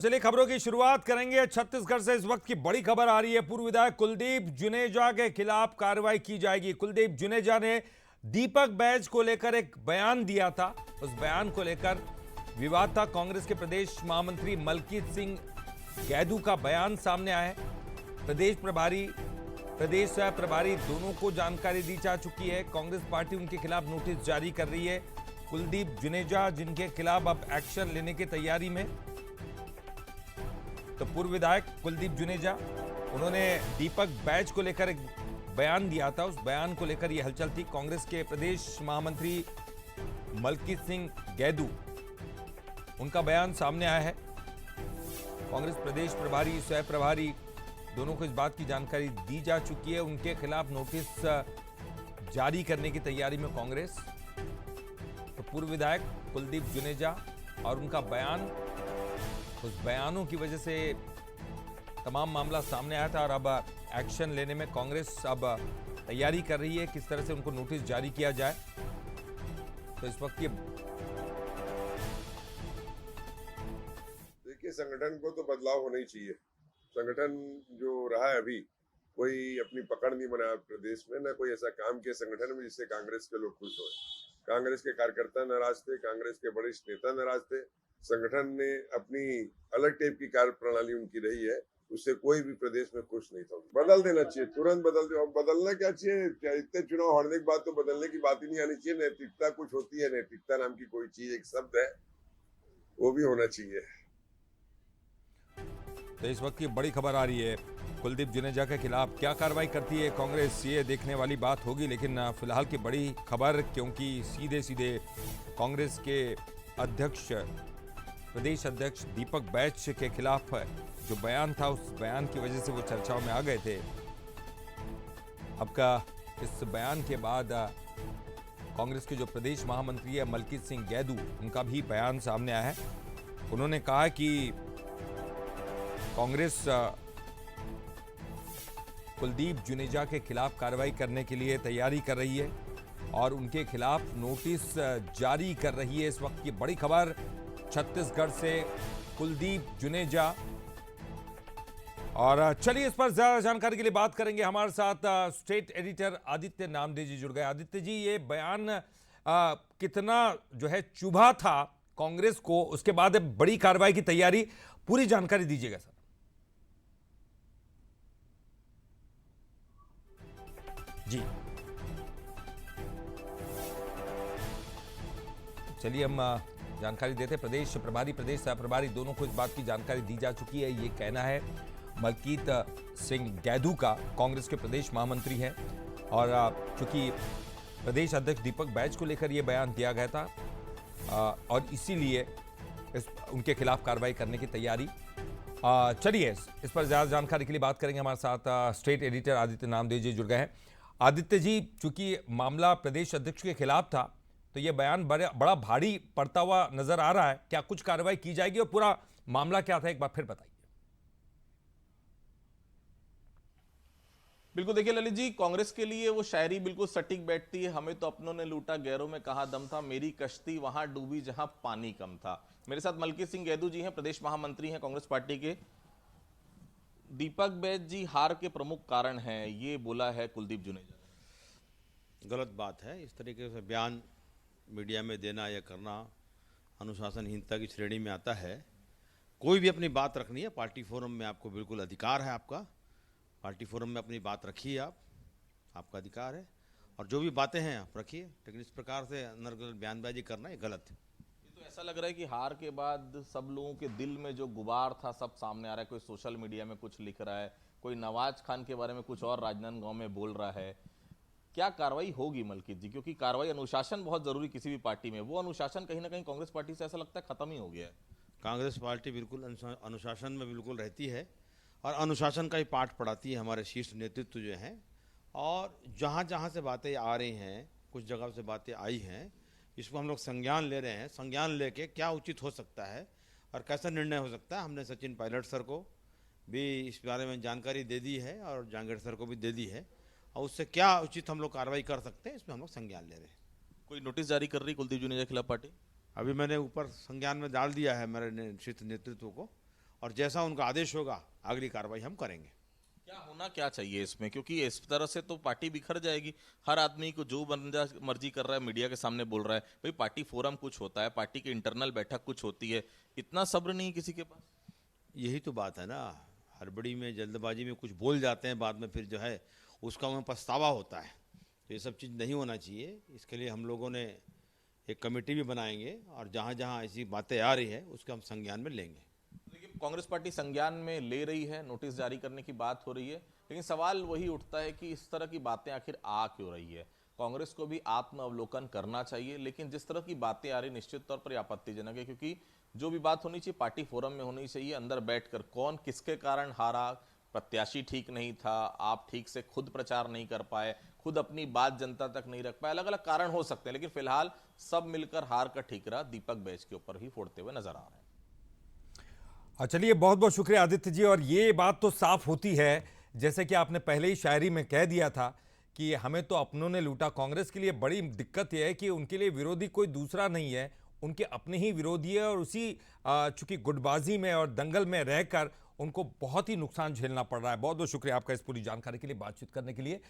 चलिए खबरों की शुरुआत करेंगे। छत्तीसगढ़ से इस वक्त की बड़ी खबर आ रही है। पूर्व विधायक कुलदीप जुनेजा के खिलाफ कार्रवाई की जाएगी। कुलदीप जुनेजा ने दीपक बैज को लेकर एक बयान दिया था। उस बयान को लेकर विवाद था। कांग्रेस के प्रदेश महामंत्री मलकीत सिंह गैदू का बयान सामने आया है। प्रदेश प्रभारी, प्रदेश सह प्रभारी दोनों को जानकारी दी जा चुकी है। कांग्रेस पार्टी उनके खिलाफ नोटिस जारी कर रही है। कुलदीप जुनेजा जिनके खिलाफ अब एक्शन लेने की तैयारी में, तो पूर्व विधायक कुलदीप जुनेजा, उन्होंने दीपक बैज को लेकर एक बयान दिया था। उस बयान को लेकर यह हलचल थी। कांग्रेस के प्रदेश महामंत्री मलकीत सिंह गैदू, उनका बयान सामने आया है। कांग्रेस प्रदेश प्रभारी, सह प्रभारी दोनों को इस बात की जानकारी दी जा चुकी है। उनके खिलाफ नोटिस जारी करने की तैयारी में कांग्रेस। तो पूर्व विधायक कुलदीप जुनेजा और उनका बयान, उस बयानों की वजह से तमाम मामला सामने आया था और अब एक्शन लेने में कांग्रेस अब तैयारी कर रही है किस तरह से उनको नोटिस जारी किया जाए। तो इस वक्त ये देखिए, संगठन को तो बदलाव होना ही चाहिए। संगठन जो रहा है अभी, कोई अपनी पकड़ नहीं बनाया प्रदेश में, न कोई ऐसा काम किया संगठन में जिससे कांग्रेस के लोग खुश हों। कांग्रेस के कार्यकर्ता नाराज थे, कांग्रेस के वरिष्ठ नेता नाराज थे। संगठन ने अपनी अलग टाइप की कार्य प्रणाली उनकी रही है, उससे कोई भी प्रदेश में खुश नहीं था। बदल देना चाहिए, तुरंत बदल दो। अब बदलना क्या चाहिए? क्या इतने चुनाव हारने के बाद तो बदलने की बात ही नहीं आनी चाहिए। नैतिकता कुछ होती है, नैतिकता नाम की कोई चीज, एक शब्द है, वो भी होना चाहिए। तो इस वक्त की बड़ी खबर आ रही है। कुलदीप जुनेजा के खिलाफ क्या कार्रवाई करती है कांग्रेस, ये देखने वाली बात होगी। लेकिन फिलहाल की बड़ी खबर, क्योंकि सीधे सीधे कांग्रेस के अध्यक्ष, प्रदेश अध्यक्ष दीपक बैज के खिलाफ जो बयान था, उस बयान की वजह से वो चर्चाओं में आ गए थे। अब का इस बयान के बाद कांग्रेस के जो प्रदेश महामंत्री है मलकीत सिंह गैदू, उनका भी बयान सामने आया है। उन्होंने कहा कि कांग्रेस कुलदीप जुनेजा के खिलाफ कार्रवाई करने के लिए तैयारी कर रही है और उनके खिलाफ नोटिस जारी कर रही है। इस वक्त की बड़ी खबर छत्तीसगढ़ से, कुलदीप जुनेजा। और चलिए इस पर ज्यादा जानकारी के लिए बात करेंगे। हमारे साथ स्टेट एडिटर आदित्य नामदे जी जुड़ गए। आदित्य जी, ये बयान कितना जो है चुभा था कांग्रेस को, उसके बाद बड़ी कार्रवाई की तैयारी, पूरी जानकारी दीजिएगा सर। जी चलिए हम जानकारी देते। प्रदेश प्रभारी, प्रदेश सह प्रभारी दोनों को इस बात की जानकारी दी जा चुकी है। ये कहना है मलकीत सिंह गैदू का, कांग्रेस के प्रदेश महामंत्री हैं, और चूंकि प्रदेश अध्यक्ष दीपक बैज को लेकर यह बयान दिया गया था और इसीलिए उनके खिलाफ कार्रवाई करने की तैयारी। चलिए इस पर ज्यादा जानकारी के लिए बात करेंगे। हमारे साथ स्टेट एडिटर आदित्य नामदे जी जुड़ गए हैं। आदित्य जी, चूंकि मामला प्रदेश अध्यक्ष के खिलाफ था, तो यह बयान बड़ा भारी पड़ता हुआ नजर आ रहा है। क्या कुछ कार्रवाई की जाएगी और पूरा मामला क्या था, एक बार फिर बताइए। बिल्कुल, देखिए ललित जी, कांग्रेस के लिए वो शायरी बिल्कुल सटीक बैठती है। हमें तो अपनों ने लूटा, गैरों में कहा दम था, मेरी कश्ती वहां डूबी जहां पानी कम था। मेरे साथ मलकीत सिंह गैदू जी हैं, प्रदेश महामंत्री हैं कांग्रेस पार्टी के। दीपक बैज जी हार के प्रमुख कारण हैं, ये बोला है कुलदीप जुनेजा। गलत बात है। इस तरीके से बयान मीडिया में देना या करना अनुशासनहीनता की श्रेणी में आता है। कोई भी अपनी बात रखनी है, पार्टी फोरम में आपको बिल्कुल अधिकार है। आपका पार्टी फोरम में अपनी बात रखिए, आपका अधिकार है, और जो भी बातें हैं आप रखिए। लेकिन इस प्रकार से अनर्गल बयानबाजी करना ये गलत है। ये तो ऐसा लग रहा है कि हार के बाद सब लोगों के दिल में जो गुबार था सब सामने आ रहा है। कोई सोशल मीडिया में कुछ लिख रहा है, कोई नवाज खान के बारे में कुछ और राजनांदगांव में बोल रहा है। क्या कार्रवाई होगी मलकीत जी? क्योंकि कार्रवाई, अनुशासन बहुत जरूरी किसी भी पार्टी में, वो अनुशासन कहीं ना कहीं कांग्रेस पार्टी से ऐसा लगता है खत्म ही हो गया है। कांग्रेस पार्टी बिल्कुल अनुशासन में बिल्कुल रहती है और अनुशासन का ही पाठ पढ़ाती है हमारे शीर्ष नेतृत्व जो हैं। और जहाँ जहाँ से बातें आ रही हैं, कुछ जगह से बातें आई हैं, इसको हम लोग संज्ञान ले रहे हैं। संज्ञान लेके क्या उचित हो सकता है और कैसा निर्णय हो सकता है, हमने सचिन पायलट सर को भी इस बारे में जानकारी दे दी है और जांगेड़ सर को भी दे दी है, और उससे क्या उचित हम लोग कार्रवाई कर सकते हैं, इसमें हम लोग संज्ञान ले रहे हैं। कोई नोटिस जारी कर रही कुलदीप जुनेजा के खिलाफ पार्टी? अभी मैंने ऊपर संज्ञान में डाल दिया है मेरे शीर्ष नेतृत्व को, और जैसा उनका आदेश होगा अगली कार्रवाई हम करेंगे। क्या होना क्या चाहिए इसमें, क्योंकि इस तरह से तो पार्टी बिखर जाएगी। हर आदमी को जो बंदा मर्जी कर रहा है मीडिया के सामने बोल रहा है। भाई पार्टी फोरम कुछ होता है, पार्टी की इंटरनल बैठक कुछ होती है, इतना सब्र नहीं किसी के पास। यही तो बात है ना, हड़बड़ी में जल्दबाजी में कुछ बोल जाते हैं, बाद में फिर जो है उसका उन्हें पछतावा होता है। तो ये सब चीज़ नहीं होना चाहिए। इसके लिए हम लोगों ने एक कमेटी भी बनाएंगे और जहाँ जहाँ ऐसी बातें आ रही है उसका हम संज्ञान में लेंगे। लेकिन कांग्रेस पार्टी संज्ञान में ले रही है, नोटिस जारी करने की बात हो रही है, लेकिन सवाल वही उठता है कि इस तरह की बातें आखिर आ क्यों रही है। कांग्रेस को भी आत्म अवलोकन करना चाहिए, लेकिन जिस तरह की बातें आ रही निश्चित तौर पर आपत्तिजनक है, क्योंकि जो भी बात होनी चाहिए पार्टी फोरम में होनी चाहिए, अंदर बैठकर कौन किसके कारण हारा, प्रत्याशी ठीक नहीं था, आप ठीक से खुद प्रचार नहीं कर पाए, खुद अपनी बात जनता तक नहीं रख पाए, अलग अलग कारण हो सकते हैं, लेकिन फिलहाल सब मिलकर हार का ठीकरा दीपक बैज के ऊपर ही फोड़ते हुए नजर आ रहे हैं। चलिए, बहुत बहुत शुक्रिया आदित्य जी। और ये बात तो साफ होती है, जैसे कि आपने पहले ही शायरी में कह दिया था कि हमें तो अपनों ने लूटा। कांग्रेस के लिए बड़ी दिक्कत यह है कि उनके लिए विरोधी कोई दूसरा नहीं है, उनके अपने ही विरोधी है। और उसी चूंकि गुटबाजी में और दंगल में रहकर उनको बहुत ही नुकसान झेलना पड़ रहा है। बहुत बहुत शुक्रिया आपका इस पूरी जानकारी के लिए, बातचीत करने के लिए।